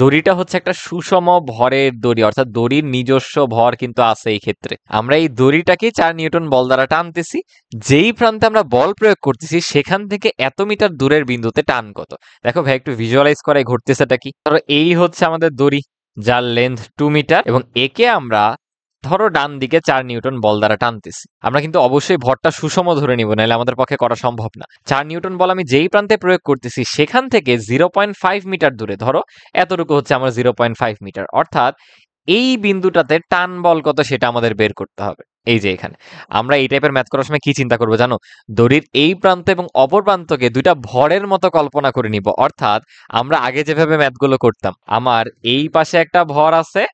দড়িটা হচ্ছে একটা সুষম ভরের দড়ি, অর্থাৎ দড়ির নিজস্ব ভর কিন্তু আছে। এই ক্ষেত্রে আমরা এই দড়িটাকে 4 নিউটন বল দ্বারা টানতেছি, যেই প্রান্তে আমরা বল প্রয়োগ করতেছি সেখান থেকে এত মিটার দূরের বিন্দুতে টান কত। দেখো ভাই একটু ভিজুয়ালাইজ করে ঘটতেছেটা কি। ধরো এই হচ্ছে আমাদের দড়ি, যার লেন্থ 2 মিটার, এবং একে আমরা ধরো ডান দিকে 4 নিউটন বল দ্বারা টানতেছি। আমরা কিন্তু অবশ্যই ভরটা সুষম ধরে নিব, নাহলে আমাদের পক্ষে করা সম্ভব না। 4 নিউটন বল আমি যেই প্রান্তে প্রয়োগ করতেছি সেখান থেকে 0.5 মিটার দূরে, ধরো এতটুকু হচ্ছে আমার 0.5 মিটার, অর্থাৎ এই বিন্দুটাতে টান বল কত সেটা আমাদের বের করতে হবে। এই যে এখানে আমরা এই টাইপের ম্যাথ করার সময় কি চিন্তা করবো জানো? দড়ির এই প্রান্ত এবং অপর প্রান্তকে দুইটা ভরের মতো কল্পনা করে নিব। অর্থাৎ আমরা আগে যেভাবে ম্যাথগুলো করতাম, আমার এই পাশে একটা ভর আছে,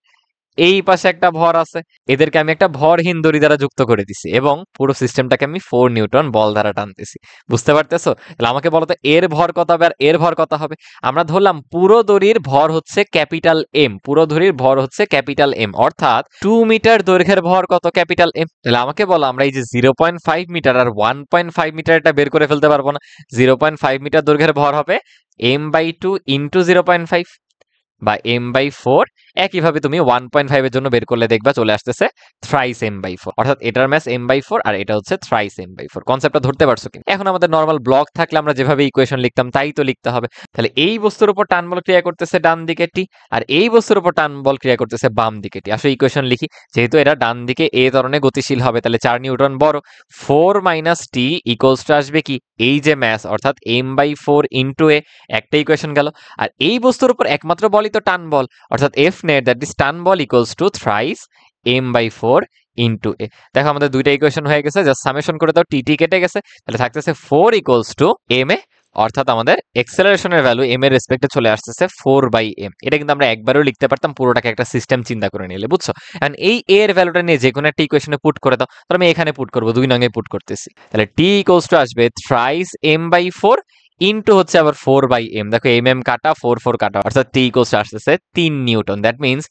এই পাশে একটা ভর আছে, এদেরকে আমি একটা ভরহীন দড়ি দ্বারা যুক্ত করে দিছি এবং পুরো সিস্টেমটাকে আমি 4 নিউটন বল দ্বারা টানতেছি। বুঝতে পারতেছো? তাহলে আমাকে বলো তো এর ভর কত হবে আর এর ভর কত হবে? আমরা ধরলাম পুরো দড়ির ভর হচ্ছে ক্যাপিটাল এম, পুরো দড়ির ভর হচ্ছে ক্যাপিটাল এম, অর্থাৎ 2 মিটার দৈর্ঘ্যের ভর কত? Capital M. তাহলে আমাকে বলো আমরা এই যে 0.5 মিটার আর 1.5 মিটার এটা বের করে ফেলতে পারবো না? 0.5 মিটার দৈর্ঘ্যের ভর হবে m/2 ইন্টু 0.5। বা m/4, একইভাবে তুমি 1.5 এর জন্য বের করলে দেখবা চলে আসতেছে থ্রাইস m/4, অর্থাৎ এটার ম্যাস m/4 আর এটা হচ্ছে থ্রাইস m/4। কনসেপ্টটা ধরতে পারছো কি? এখন আমাদের নরমাল ব্লক থাকলে আমরা যেভাবে ইকুয়েশন লিখতাম তাই তো লিখতে হবে। তাহলে এই বস্তুর উপর টান বল ক্রিয়া করতেছে ডান দিকে টি, আর এই বস্তুর উপর টান বল ক্রিয়া করতেছে বাম দিকে টি। আসলে ইকুয়েশন লিখি, যেহেতু এটা ডান দিকে এ ধরনের গতিশীল হবে তাহলে 4 নিউটন বড়, 4 - t ইকুয়ালস টু আসবে কি এই যে ম্যাস, অর্থাৎ m/4 ইন্টু এ, একটা ইকুয়েশন গেল। আর এই বস্তুর উপর একমাত্র বলই তো টান বল, অর্থাৎ এফ নেট দ্যাট ইজ টান বল equals to thrice m/4 into A. দেখো আমাদের দুইটা ইকুয়েশন হয়ে গেছে, জাস্ট সামেশন করে দাও, টি কেটে গেছে, তাহলে থাকতেছে 4 ইকুয়ালস টু এম এ, অর্থাৎ আমাদের এক্সেলারেশনের ভ্যালু এম এর রেসপেক্টে চলে আসতেছে 4/m। এটা কিন্তু আমরা একবারও লিখতে পারতাম পুরোটাকে একটা সিস্টেম চিন্তা করে নিলে, বুঝছো? কারণ এই এ এর ভ্যালুটা নিয়ে যে কোনো একটা ইকুয়েশনে পুট করে দাও, তো আমি এখানে পুট করবো, 2 নঙে পুট করতেছি, তাহলে টি ইকুয়ালস টু আসবে থ্রাইস m/4 ইন্টু হচ্ছে আবার 4/m। দেখো এম কাটা 4 কাটা, অর্থাৎ টি ইকুয়ালস টু আসতেছে 3 নিউটন। দ্যাট মিন্স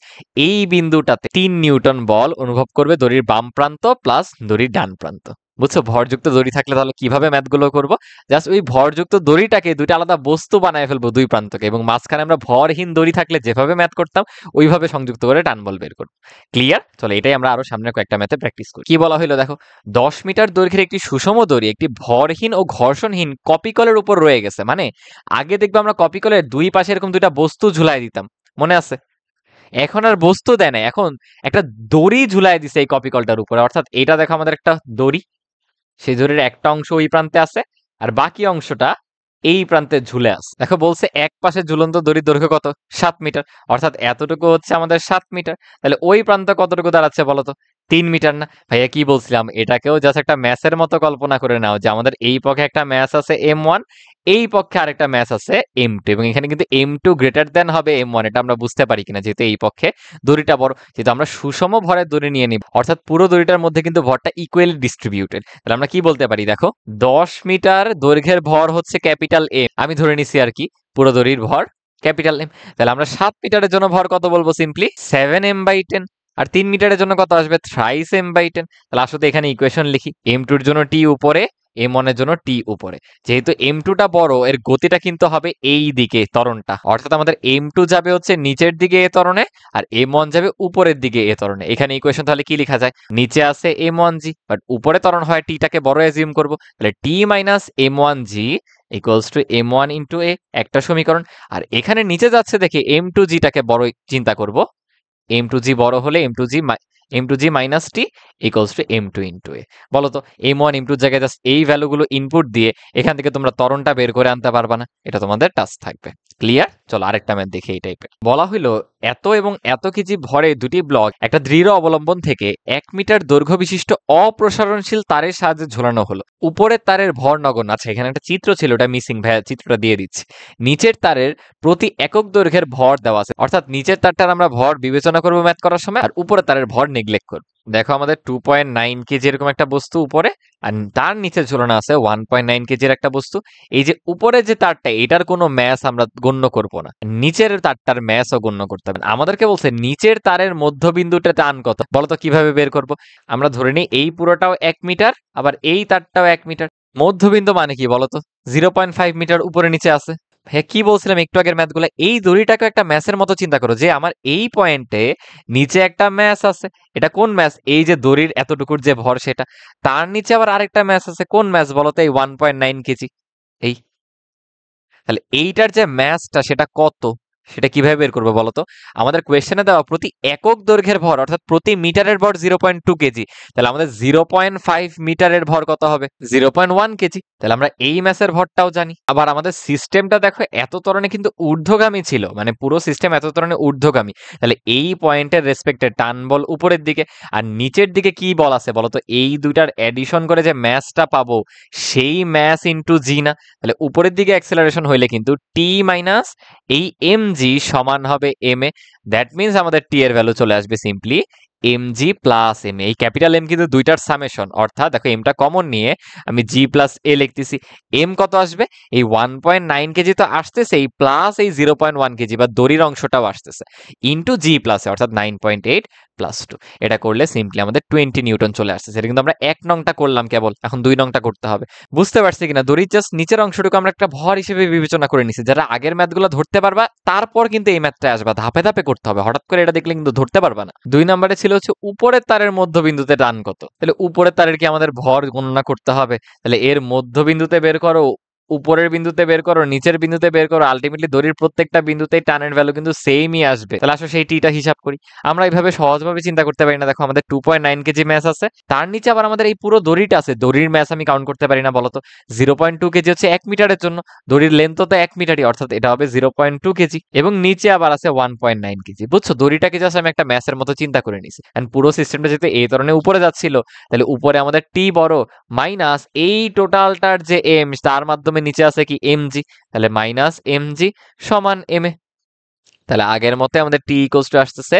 এই বিন্দুটাতে 3 নিউটন বল অনুভব করবে দড়ির বাম প্রান্ত প্লাস দড়ির ডান প্রান্ত। বুঝছো? ভরযুক্ত দড়ি থাকলে তাহলে কিভাবে ম্যাথগুলো করব? জাস্ট ওই ভরযুক্ত দড়িটাকে দুইটা আলাদা বস্তু বানায় ফেলবো দুই প্রান্তকে, এবং মাঝখানে আমরা ভরহীন দড়ি থাকলে যেভাবে ম্যাথ করতাম ওইভাবে সংযুক্ত করে টান বল বের করব। ক্লিয়ার? চলো এটাই আমরা আরো সামনে কয়েকটা ম্যাথে প্র্যাকটিস করি। কি বলা হলো দেখো, 10 মিটার দৈর্ঘ্যের একটি সুষম দড়ি একটি ভরহীন ও ঘর্ষণহীন কপিকলের উপর রয়ে গেছে। মানে আগে দেখবো আমরা কপিকলের দুই পাশে এরকম দুইটা বস্তু ঝুলাই দিতাম, মনে আছে? এখন আর বস্তু দেয় না, এখন একটা দড়ি ঝুলাই দিছে এই কপিকলটার উপরে। অর্থাৎ এটা দেখো আমাদের একটা দড়ি, সেই দড়ির একটা অংশ ওই প্রান্তে আছে আর বাকি অংশটা এই প্রান্তে ঝুলে আছে। দেখো বলছে এক পাশে ঝুলন্ত দড়ির দৈর্ঘ্য কত? 7 মিটার, অর্থাৎ এতটুকু হচ্ছে আমাদের 7 মিটার। তাহলে ওই প্রান্ত কতটুকু দাঁড়াচ্ছে বলতো? 3 মিটার না? ভাইয়া কি বলছিলাম, এটাকেও জাস্ট একটা ম্যাসের মতো কল্পনা করে নাও যে আমাদের এই পক্ষে একটা ম্যাস আছে m1, এই পক্ষে আরেকটা ম্যাস আছে m2, এবং এখানে কিন্তু m2 গ্রেটার দেন হবে m1। এটা আমরা বুঝতে পারি কিনা, যেহেতু এই পক্ষে দড়িটা বড়, যেহেতু আমরা সুষম ভরের দড়ি নিয়ে নিব, অর্থাৎ পুরো দড়িটার মধ্যে কিন্তু ভরটা ইকুয়ালি ডিস্ট্রিবিউটেড। তাহলে আমরা কি বলতে পারি দেখো, 10 মিটার দৈর্ঘ্যের ভর হচ্ছে ক্যাপিটাল এম, আমি ধরে নিছি আর কি পুরো দড়ির ভর ক্যাপিটাল এম। তাহলে আমরা 7 মিটারের জন্য ভর কত বলবো? Simply 7m/10। আর 3 মিটারের জন্য কত আসবে? Thrice m/10। তাহলে আসলে এখানে ইকুয়েশন লিখি, m2 এর জন্য টি উপরে, m1 এর জন্য টি উপরে। যেহেতু m2 টা বড়, এর গতিটা কিন্তু হবে এই দিকে ত্বরণটা, অর্থাৎ আমাদের m2 যাবে হচ্ছে নিচের দিকে এ ত্বরণে আর m1 যাবে উপরের দিকে এ ত্বরণে। এখানে ইকুয়েশন তাহলে কি লেখা যায়? নিচে আছে m1g, বাট উপরে ত্বরণ হয় টিটাকে বড় অ্যাজিউম করব, তাহলে t - m1g equals to m1 into a, একটা সমীকরণ। আর এখানে নিচে যাচ্ছে দেখে m2g টাকে বড় চিন্তা করব, m2g বড় হলে m2g minus T equals to m2 into A. বলো তো m1 m2 জায়গায় জাস্ট এই ভ্যালুগুলো ইনপুট দিয়ে এখান থেকে তোমরা ত্বরণটা বের করে আনতে পারবা না, এটা তোমাদের টাস্ক থাকবে। ক্লিয়ার? চলো আরেকটা ম্যাথ দেখি এই টাইপের। বলা হইলো এত এবং এত কেজি ভরে দুটি ব্লক একটা দৃঢ় অবলম্বন থেকে 1 মিটার দৈর্ঘ্য বিশিষ্ট অপ্রসারণশীল তারের সাহায্যে ঝোলানো হলো। উপরের তারের ভর নগণ্য। আচ্ছা, এখানে একটা চিত্র ছিল, ওটা মিসিং, ভাইয়া চিত্রটা দিয়ে দিচ্ছি। নিচের তারের প্রতি একক দৈর্ঘ্যের ভর দেওয়া আছে, অর্থাৎ নিচের তারটার আমরা ভর বিবেচনা করবো ম্যাথ করার সময়, আর উপরের তারের ভর নেগলেক্ট করবো। দেখো আমাদের 2.9 কেজি এরকম একটা বস্তু উপরে, আর তার নিচে ঝুলানো আছে 1.9 কেজির একটা বস্তু। এই যে উপরে যে তারটা, এটার কোনো ম্যাস আমরা গণ্য করব না, নিচের তারটার ম্যাসও গণ্য করতে হবে না। আমাদেরকে বলছে নিচের তারের মধ্যবিন্দুটা টান কত, বলতো কিভাবে বের করব? আমরা ধরে নিই এই পুরোটাও 1 মিটার, আবার এই তারটাও 1 মিটার। মধ্যবিন্দু মানে কি বলতো? 0.5 মিটার উপরে নিচে আছে। হ্যাঁ, কি বলছিলাম একটু আগের ম্যাথগুলো, এই দড়িটাকে একটা ম্যাসের মতো চিন্তা করো, যে আমার এই পয়েন্টে নিচে একটা ম্যাস আছে। এটা কোন ম্যাস? এই যে দড়ির এতটুকুর যে ভর সেটা। তার নিচে আবার আরেকটা ম্যাস আছে, কোন ম্যাস বলতো? এই 1.9 কেজি। এই তাহলে এইটার যে ম্যাসটা সেটা কত, সেটা কিভাবে বের করবো বলতো? আমাদের কোয়েশ্চেনে দেওয়া প্রতি একক দৈর্ঘ্যের ভর, অর্থাৎ প্রতি মিটারের ভর 0.2 কেজি। তাহলে আমাদের 0.5 মিটারের ভর কত হবে? 0.1 কেজি। তাহলে আমরা এই ম্যাসের ভরটাও জানি। আবার আমাদের সিস্টেমটা দেখো এত ত্বরণে কিন্তু ঊর্ধ্বগামী ছিল, মানে পুরো সিস্টেম এত ত্বরণে ঊর্ধ্বগামী। তাহলে এই পয়েন্টের রেসপেক্টে টান বল উপরের দিকে, আর নিচের দিকে কি বল আছে বলতো? এই দুইটার এডিশন করে যে ম্যাসটা পাবো সেই ম্যাস ইন্টু জি না? তাহলে উপরের দিকে অ্যাক্সেলারেশন হইলে কিন্তু টি মাইনাস এই mg সমান হবে m এ। দ্যাট মিন্স আমাদের টি এর ভ্যালু চলে আসবে simply m g plus m, এই ক্যাপিটাল এম কিন্তু দুইটার সামেশন, অর্থাৎ দেখো এমটা কমন নিয়ে আমি জি প্লাস এ লিখতেছি। এম কত আসবে? এই 1.9 কেজি তো আসতেছে, এই প্লাস এই 0.1 কেজি বা দড়ির অংশটাও আসতেছে, ইন্টু জি প্লাস এ অর্থাৎ 9.8 প্লাস 2। এটা করলে সিম্পলি আমাদের 20 নিউটন চলে আসতেছে। এটা কিন্তু আমরা 1 নংটা করলাম কেবল, এখন 2 নংটা করতে হবে। বুঝতে পারছি কিনা? দড়ির জাস্ট নিচের অংশটুকু আমরা একটা ভর হিসেবে বিবেচনা করে নিছি। যারা আগের ম্যাথগুলো ধরতে পারবা তারপর কিন্তু এই ম্যাথটা আসবা, ধাপে ধাপে করতে হবে, হঠাৎ করে এটা দেখলে কিন্তু ধরতে পারবা না। 2 নম্বরে ছিল হচ্ছে উপরের তারের মধ্যবিন্দুতে টান কত। তাহলে উপরের তারের কি আমাদের ভর গণনা করতে হবে? তাহলে এর মধ্যবিন্দুতে বের করো, উপরের বিন্দুতে বের করো, নিচের বিন্দুতে বের করো, আলটিমেটলি দড়ির প্রত্যেকটা বিন্দুতেই টানের ভ্যালু কিন্তু সেমই আসবে। তাহলে আসলে সেই টিটা হিসাব করি। আমরা এইভাবে সহজভাবে চিন্তা করতে পারি না। দেখো আমাদের 2.9 কেজি ম্যাস আছে, তার নিচে আবার আমাদের এই পুরো দড়িটা আছে, দড়ির ম্যাস আমি কাউন্ট করতে পারি না বলতো? 0.2 কেজি হচ্ছে 1 মিটারের জন্য, দড়ির লেন্থ তো 1 মিটারই, অর্থাৎ এটা হবে 0.2 কেজি, এবং নিচে আবার আছে 1.9 কেজি। বুঝছো? দড়িটাকে জাস্ট আমি একটা ম্যাসের মতো চিন্তা করে নিছি। এন্ড পুরো সিস্টেমটা যেহেতু এই ধরনের উপরে যাচ্ছিল, তাহলে উপরে আমাদের টি বড়, মাইনাস এই টোটালটার যে এম, তার মাধ্যমে নিচে আছে কি এম জি, তাহলে মাইনাস এম জি সমান এম এ। তাহলে আগের মতো আমাদের টি ইকুয়ালস টু আসতেছে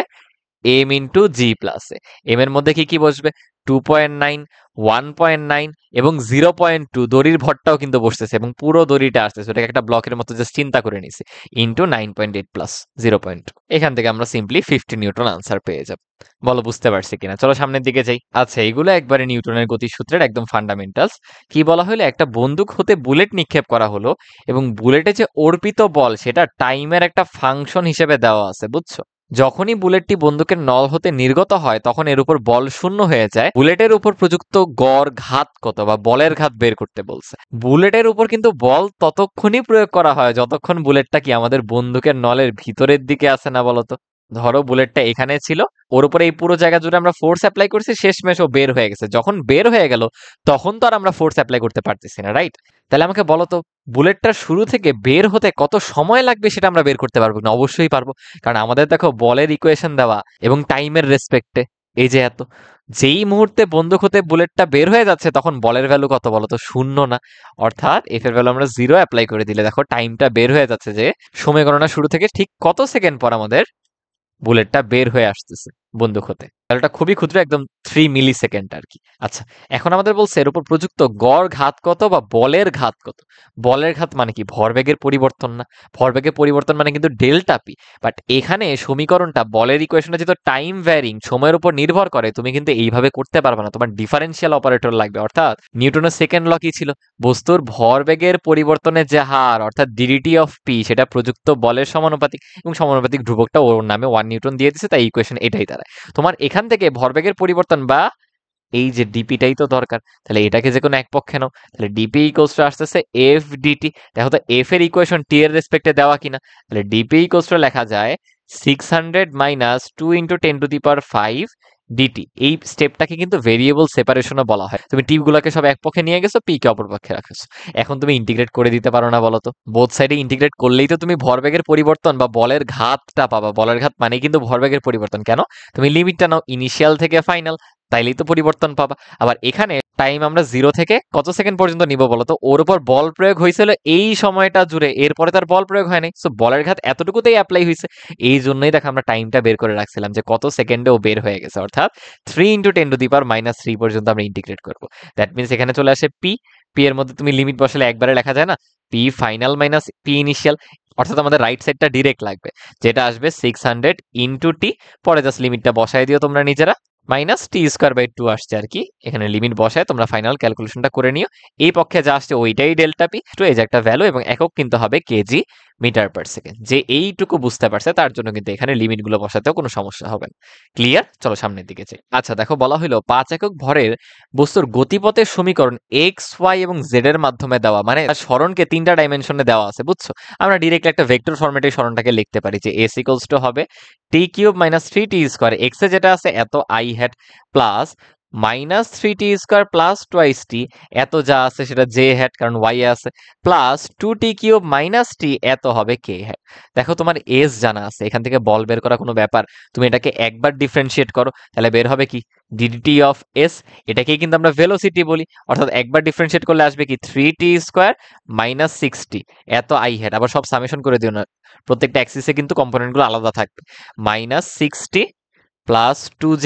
এম ইন্টু জি প্লাস এ। এম এর মধ্যে কি কি বসবে? 2.9, 1.9 এবং 0.2, দড়ির ভরটাও কিন্তু বসতেছে এবং পুরো দড়িটা আসতেছে, ওটাকে একটা ব্লকের মতো জাস্ট চিন্তা করে নিছি, ইন্টু 9.8 প্লাস 0.2। এখান থেকে আমরা সিম্পলি 50 নিউটন আনসার পেয়ে যাব। বলো বুঝতে পারছি কিনা? চলো সামনের দিকে যাই। আচ্ছা, এগুলো একবারে নিউটনের গতিসূত্রের একদম ফান্ডামেন্টালস। কি বলা হলো? একটা বন্দুক হতে বুলেট নিক্ষেপ করা হলো এবং বুলেটে যে অর্পিত বল সেটা টাইমের একটা ফাংশন হিসেবে দেওয়া আছে, বুঝছো? যখনই বুলেটটি বন্দুকের নল হতে নির্গত হয় তখন এর উপর বল শূন্য হয়ে যায়। বুলেটের উপর প্রযুক্ত গড় ঘাত কত বা বলের ঘাত বের করতে বলছে। বুলেটের উপর কিন্তু বল ততক্ষণই প্রয়োগ করা হয় যতক্ষণ বুলেটটা কি আমাদের বন্দুকের নলের ভিতরের দিকে আছে না, বলতো? ধরো বুলেটটা এখানে ছিল, ওর উপরে এই পুরো জায়গা জুড়ে আমরা ফোর্স অ্যাপ্লাই করছি, শেষমেশ ও বের হয়ে গেছে। যখন বের হয়ে গেল তখন তো আর আমরা ফোর্স অ্যাপ্লাই করতে পারতেছি না, রাইট? তাহলে আমাকে বলো তো, বুলেটটা শুরু থেকে বের হতে কত সময় লাগবে সেটা আমরা বের করতে পারবো না? অবশ্যই পারবো, কারণ আমাদের দেখো বলের ইকুয়েশন দেওয়া এবং টাইমের রেসপেক্টে এই যে এত, যেই মুহূর্তে বন্দুক হতে বুলেটটা বের হয়ে যাচ্ছে তখন বলের ভ্যালু কত বলতো? শূন্য না? অর্থাৎ এফ এর ভ্যালু আমরা 0 অ্যাপ্লাই করে দিলে দেখো টাইমটা বের হয়ে যাচ্ছে যে সময় গণনা শুরু থেকে ঠিক কত সেকেন্ড পর আমাদের বুলেটটা বের হয়ে আসতেছে বন্দুক হতে। ভ্যালুটা খুবই ক্ষুদ্র, একদম 3 মিলি সেকেন্ড আর কি। আচ্ছা, এখন আমাদের বলছে এর উপর প্রযুক্ত গড় ঘাত কত বা বলের ঘাত কত। বলের ঘাত মানে কি? ভরবেগের পরিবর্তন না? ভরবেগের পরিবর্তন মানে কিন্তু ডেল্টা পি। বাট এখানে সমীকরণটা, বলের ইকুয়েশনটা যেহেতু টাইম ভ্যারিং, সময়ের উপর নির্ভর করে, তুমি কিন্তু এইভাবে করতে পারবে না, তোমার ডিফারেন্সিয়াল অপারেটর লাগবে। অর্থাৎ নিউটনের সেকেন্ড ল কি ছিল? বস্তুর ভরবেগের পরিবর্তনের যে হার, অর্থাৎ ডিডিটি অফ পি, সেটা প্রযুক্ত বলের সমানুপাতিক, এবং সমানুপাতিক ধ্রুবকটা ওর নামে 1 নিউটন দিয়ে দিছে, তাই ইকুয়েশন এটাই দাঁড়ায়। তোমার এখান থেকে ভরবেগের পরিবর্তন বা এই যে ডিপিটাই তো দরকার, তাহলে এটাকে যে কোনো এক পক্ষে নাও, তাহলে ডিপি ইকুয়ালস টু আসতেছে এফ ডিটি। দেখো তো এফ এর ইকুয়েশন টি এর রেসপেক্টে দেওয়া কিনা। তাহলে ডিপি ইকুয়ালস টু লেখা যায় 600 মাইনাস 2 ইন্টু 10⁵ ডিটি। এই স্টেপটাকে কিন্তু ভেরিয়েবল সেপারেশনও বলা হয়। তুমি টিপ গুলাকে সব এক পক্ষে নিয়ে গেছো, পি কে অপর পক্ষে রাখছো। এখন তুমি ইন্টিগ্রেট করে দিতে পারো না বলো তো? বোথ সাইডে ইন্টিগ্রেট করলেই তো তুমি ভরবেগের পরিবর্তন বা বলের ঘাতটা পাবা। বলের ঘাত মানে কিন্তু ভরবেগের পরিবর্তন। কেন? তুমি লিমিটটা নাও ইনিশিয়াল থেকে ফাইনাল, তাইলেই তো পরিবর্তন পাবা। আবার এখানে টাইম আমরা 0 থেকে কত সেকেন্ড পর্যন্ত নিব বলতো? ওর উপর বল প্রয়োগ হয়েছিল এই সময়টা জুড়ে, এরপরে তার বল প্রয়োগ হয়নি, সো বলের ঘাত এতটুকুতেই অ্যাপ্লাই হয়েছে। এই জন্যই দেখো আমরা টাইমটা বের করে রাখছিলাম যে কত সেকেন্ডে ও বের হয়ে গেছে, অর্থাৎ 3 ইন্টু 10⁻³ পর্যন্ত আমরা ইন্টিগ্রেট করবো। দ্যাট মিনস এখানে চলে আসে পি। পি এর মধ্যে তুমি লিমিট বসালে একবারে লেখা যায় না, P final minus P initial, অর্থাৎ আমাদের রাইট সাইডটা ডিরেক্ট লাগবে, যেটা আসবে 600 ইন্টু টি। পরে জাস্ট লিমিটটা বসাই দিও তোমরা নিজেরা, মাইনাস টি²/2 আসছে আর কি। এখানে লিমিট বসায় তোমরা ফাইনাল ক্যালকুলেশনটা করে নিও। এই পক্ষে যা আসছে ওইটাই ডেল্টা পি, তো এই যে একটা ভ্যালু, এবং একক কিন্তু হবে কেজি মিটার পার সেকেন্ড। যে এইটুকু বুঝতে পারছে তার জন্য কিন্তু এখানে লিমিটগুলো বসাতেও কোনো সমস্যা হবে না। ক্লিয়ার? চলো সামনের দিকে যাই। আচ্ছা দেখো, বলা হলো 5 একক ভরের বস্তুর গতিপথের সমীকরণ এক্স ওয়াই এবং জেড এর মাধ্যমে দেওয়া, মানে সরণকে 3টা ডাইমেনশনে দেওয়া আছে, বুঝছো? আমরা ডিরেক্টলি একটা ভেক্টর ফরম্যাটে সরণটাকে লিখতে পারি যে এস ইকুয়ালস টু হবে t³ - 3t², এক্স এ যেটা আছে এত i hat, plus -3t² plus twice T, এত যা আছে সেটা জে হ্যাট কারণ ওয়াই এ আছে, প্লাস 2t³ - t, এত হবে কে হ্যাট। দেখো তোমার এস জানা আছে, এখান থেকে বল বের করা কোনো ব্যাপার? তুমি এটাকে একবার ডিফারেন্সিয়েট করো, তাহলে বের হবে কি ডিডিটি অফ এস। এটাকেই কিন্তু আমরা ভেলোসিটি বলি, অর্থাৎ একবার ডিফারেন্সিয়েট করলে আসবে কি 3t² - 6t, এত আই হ্যাট। আবার সব সামেশন করে দিও না, প্রত্যেকটা অ্যাক্সিসে কিন্তু কম্পোনেন্টগুলো আলাদা থাকবে। -6t plus 2j,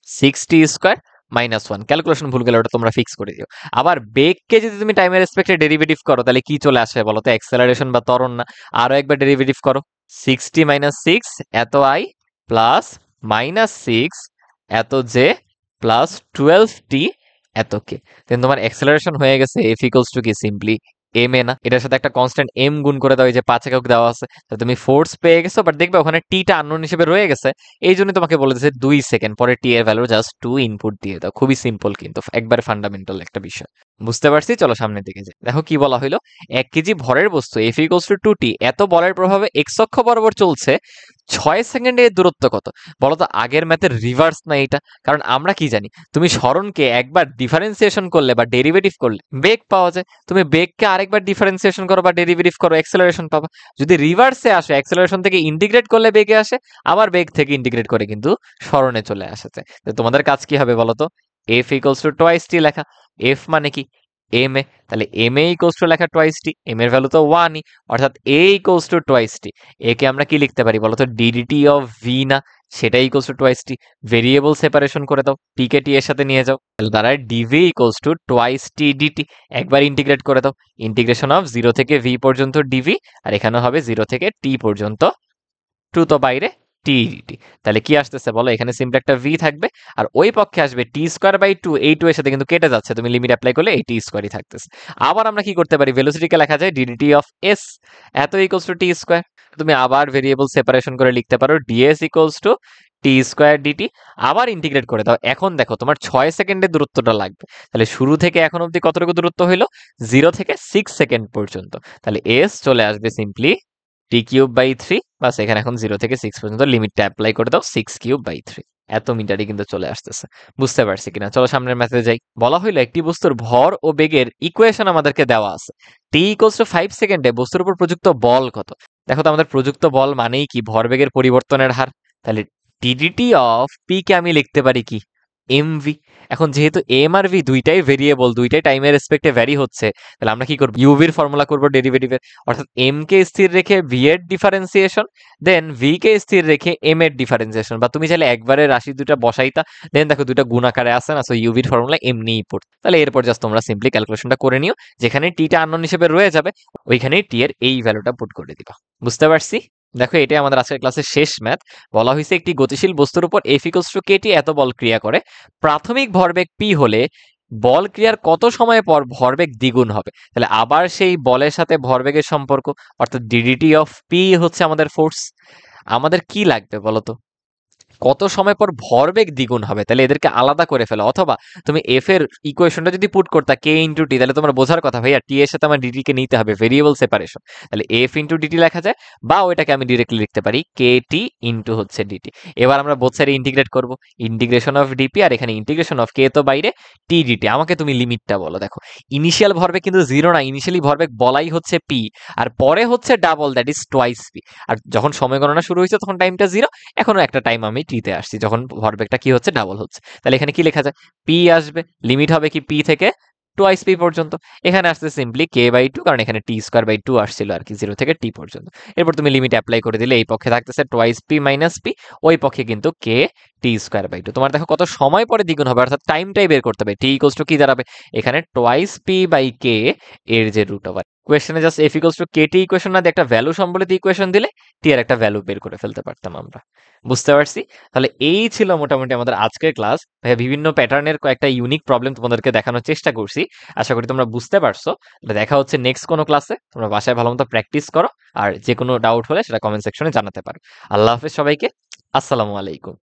6t² -1। Calculation ভুল গেলে ওটা তোমরা ফিক্স করে দিও। আবার বেগকে যদি তুমি টাইমের রেসপেক্টে ডেরিভেটিভ করো তাহলে কি চলে আসে বলো তো? অ্যাক্সেলারেশন বা ত্বরণ না? আরো একবার ডেরিভেটিভ করো। 6t - 6 এত i প্লাস -6 এত j প্লাস 12t এত k। দেন তোমার অ্যাক্সেলারেশন হয়ে গেছে f ইকুয়ালস টু কি? সিম্পলি এম এ না? এটার সাথে একটা কনস্ট্যান্ট এম গুণ করে দাও, এই যে 5 একক দেওয়া আছে। তাহলে তুমি ফোর্স পেয়ে গেছো, বাট দেখবে ওখানে টিটা আননোন হিসেবে রয়ে গেছে। এই জন্য তোমাকে বলে দিচ্ছে 2 সেকেন্ড পরে টি এর ভ্যালু জাস্ট 2 ইনপুট দিয়ে দাও। খুবই সিম্পল, কিন্তু একবার ফান্ডামেন্টাল একটা বিষয়। বুঝতে পারছি? চলো সামনের দিকে যাই। দেখো কি বলা হইলো, 1 কেজি ভরের বস্তু এফ ইকুয়ালস টু 2t এত বলের প্রভাবে এক্স অক্ষ বরাবর চলছে 6 সেকেন্ডে এর দূরত্ব কত? বলো তো, আগের ম্যাথের রিভার্স না এটা? কারণ আমরা কি জানি, তুমি সরণকে একবার ডিফারেন্সিয়েশন করলে বা ডেরিভেটিভ করলে বেগ পাওয়া যায়। তুমি বেগকে আরেকবার ডিফারেন্সিয়েশন করো বা ডেরিভেটিভ করো, অ্যাক্সেলারেশন পাবা। যদি রিভার্সে আসে, অ্যাক্সেলারেশন থেকে ইন্টিগ্রেট করলে বেগে আসে, আবার বেগ থেকে ইন্টিগ্রেট করে কিন্তু সরণে চলে আসে। তো তোমাদের কাজ কি হবে বলো তো? এফ ইকুয়ালস টু টোয়াইস টি লেখা। এফ মানে কি? M A. তাহলে এম এ ইকুয়ালস টু লেখা টোয়াইস টি। এম এর ভ্যালু তো 1ই, অর্থাৎ এ ইকুয়ালস টু টোয়াইস টি। একে আমরা কি লিখতে পারি বলো তো? ডিডিটি অফ ভি না? সেটা equals to twice T. Variable separation করে দাও, টি কে টি এর সাথে নিয়ে যাও। তাহলে দাঁড়ায় d v equals to twice t d t. একবার ইন্টিগ্রেট করে দাও, ইন্টিগ্রেশন অফ 0 থেকে ভি পর্যন্ত ডিভি, আর এখানে হবে 0 থেকে টি পর্যন্ত, টু তো বাইরে, টি ডিটি। তাহলে কি আসতেছে বলো? এখানে সিম্পল একটা ভি থাকবে, আর ওই পক্ষে আসবে t²/2। এই 2 এর সাথে কিন্তু কেটে যাচ্ছে, তুমি লিমিট অ্যাপ্লাই করলে এই t² থাকতেছে। আবার আমরা কি করতে পারি? ভেলোসিটিকে লেখা যায় ডিডিটি অফ এস এত ইকুয়ালস টু t²। তুমি আবার ভেরিয়েবল সেপারেশন করে লিখতে পারো ds equals to t² dt। আবার ইন্টিগ্রেট করে দাও। এখন দেখো তোমার 6 সেকেন্ডের দূরত্বটা লাগবে। তাহলে শুরু থেকে এখন অবধি কতটুকু দূরত্ব হইলো? 0 থেকে 6 সেকেন্ড পর্যন্ত। তাহলে এস চলে আসবে সিম্পলি t³/3। বাস, এখানে এখন 0 থেকে 6 পর্যন্ত লিমিটটা অ্যাপ্লাই করে দাও, 6³/3। এত মিটারই কিন্তু চলে আসতেছে। বুঝতে পারছি কিনা? চলো সামনের ম্যাথে যাই। বলা হইলো একটি বস্তুর ভর ও বেগের ইকুয়েশন আমাদেরকে দেওয়া আছে। t ইকুয়ালস টু 5 সেকেন্ডে বস্তুর উপর প্রযুক্ত বল কত? দেখো তো, আমাদের প্রযুক্ত বল মানেই কি? ভরবেগের পরিবর্তনের হার। তাহলে ডিডিটি অফ পি কে আমি লিখতে পারি কি? এমভি। এখন যেহেতু এম আর ভি দুইটাই ভেরিয়েবল, দুইটাই টাইমের রেসপেক্টে ভ্যারি হচ্ছে, তাহলে আমরা কি করব? ইউভির ফর্মুলা করব ডেরিভেটিভের। অর্থাৎ এম কে স্থির রেখে ভি এর ডিফারেন্সিয়েশন, দেন ভি কে স্থির রেখে এম এর ডিফারেন্সিয়েশন। বা তুমি চাইলে একবারে রাশি দুটা বসাইতা, দেন দেখো দুটা গুণ আকারে আসে না, সো ইউভির ফর্মুলা এমনিই পড়তো। তাহলে এরপর জাস্ট তোমরা সিম্পলি ক্যালকুলেশনটা করে নিও, যেখানে টিটা আননোন হিসেবে রয়ে যাবে ওইখানেই টি এর এই ভ্যালুটা পুট করে দিবা। বুঝতে পারছি? দেখো, এটাই আমাদের আজকের ক্লাসের শেষ ম্যাথ। বলা হয়েছে একটি গতিশীল বস্তুর উপর এফ ইকুয়ালস টু কেটি এত বল ক্রিয়া করে, প্রাথমিক ভরবেগ পি হলে বল ক্রিয়ার কত সময় পর ভরবেগ দ্বিগুণ হবে? তাহলে আবার সেই বলের সাথে ভরবেগের সম্পর্ক, অর্থাৎ ডিডিটি অফ পি হচ্ছে আমাদের ফোর্স। আমাদের কি লাগবে বলতো? কত সময় পর ভরবেগ দ্বিগুণ হবে? তাহলে এদেরকে আলাদা করে ফেলো, অথবা তুমি এফ এর ইকুয়েশনটা যদি পুট করতা কে ইন্টু টি, তাহলে তোমার বোঝার কথা ভাইয়া টি এর সাথে আমার ডিটি কে নিতে হবে, ভেরিয়েবল সেপারেশন। তাহলে এফ ইন্টু ডিটি লেখা যায়, বা ওইটাকে আমি ডিরেক্টলি লিখতে পারি কে টি ইন্টু হচ্ছে ডিটি। এবার আমরা বোথ সাইডে ইন্টিগ্রেট করব, ইন্টিগ্রেশন অফ ডিপি, আর এখানে ইন্টিগ্রেশন অফ কে তো বাইরে, টি ডিটি। আমাকে তুমি লিমিটটা বলো। দেখো, ইনিশিয়াল ভরবেগ কিন্তু 0 না, ইনিশিয়ালি ভরবেগ বলাই হচ্ছে পি, আর পরে হচ্ছে double, that is twice P. আর যখন সময় গণনা শুরু হয়েছে তখন টাইমটা 0, এখনো একটা টাইম আমি টিতে আসছি যখন ভরবেগটা কি হচ্ছে? ডাবল হচ্ছে। তাহলে এখানে কি লেখা যায়? পি আসবে, লিমিট হবে কি? পি থেকে টোয়াইস পি পর্যন্ত। এখানে আসছে সিম্পলি k/2, কারণ এখানে t²/2 আসছিল আর কি, 0 থেকে টি পর্যন্ত। এরপর তুমি লিমিট অ্যাপ্লাই করে দিলে এই পক্ষে থাকতেছে টোয়াইস পি মাইনাস পি, ওই পক্ষে কিন্তু কে t²/2। তোমার দেখো কত সময় পরে দ্বিগুণ হবে, অর্থাৎ টাইমটাই বের করতে হবে। টি ইকুয়ালস টু কি দাঁড়াবে? এখানে টোয়াইস পি বাই কে এর যে রুট ওভার। কোয়েশ্চেনে just F equals to KT equation না দিয়ে একটা ভ্যালু সম্বলিত ইকুয়েশন দিলে টি এর একটা ভ্যালু বের করে ফেলতে পারতাম আমরা। বুঝতে পারছি? তাহলে এই ছিল মোটামুটি আমাদের আজকের ক্লাস। ভাইয়া বিভিন্ন প্যাটার্নের কয়েকটা ইউনিক প্রবলেম তোমাদেরকে দেখানোর চেষ্টা করছি। আশা করি তোমরা বুঝতে পারছো। দেখা হচ্ছে নেক্সট কোনো ক্লাসে। তোমরা বাসায় ভালো মতো প্র্যাকটিস করো, আর যে কোনো ডাউট হলে সেটা কমেন্ট সেকশনে জানাতে পারো। আল্লাহ হাফেজ সবাইকে। আসসালামু আলাইকুম।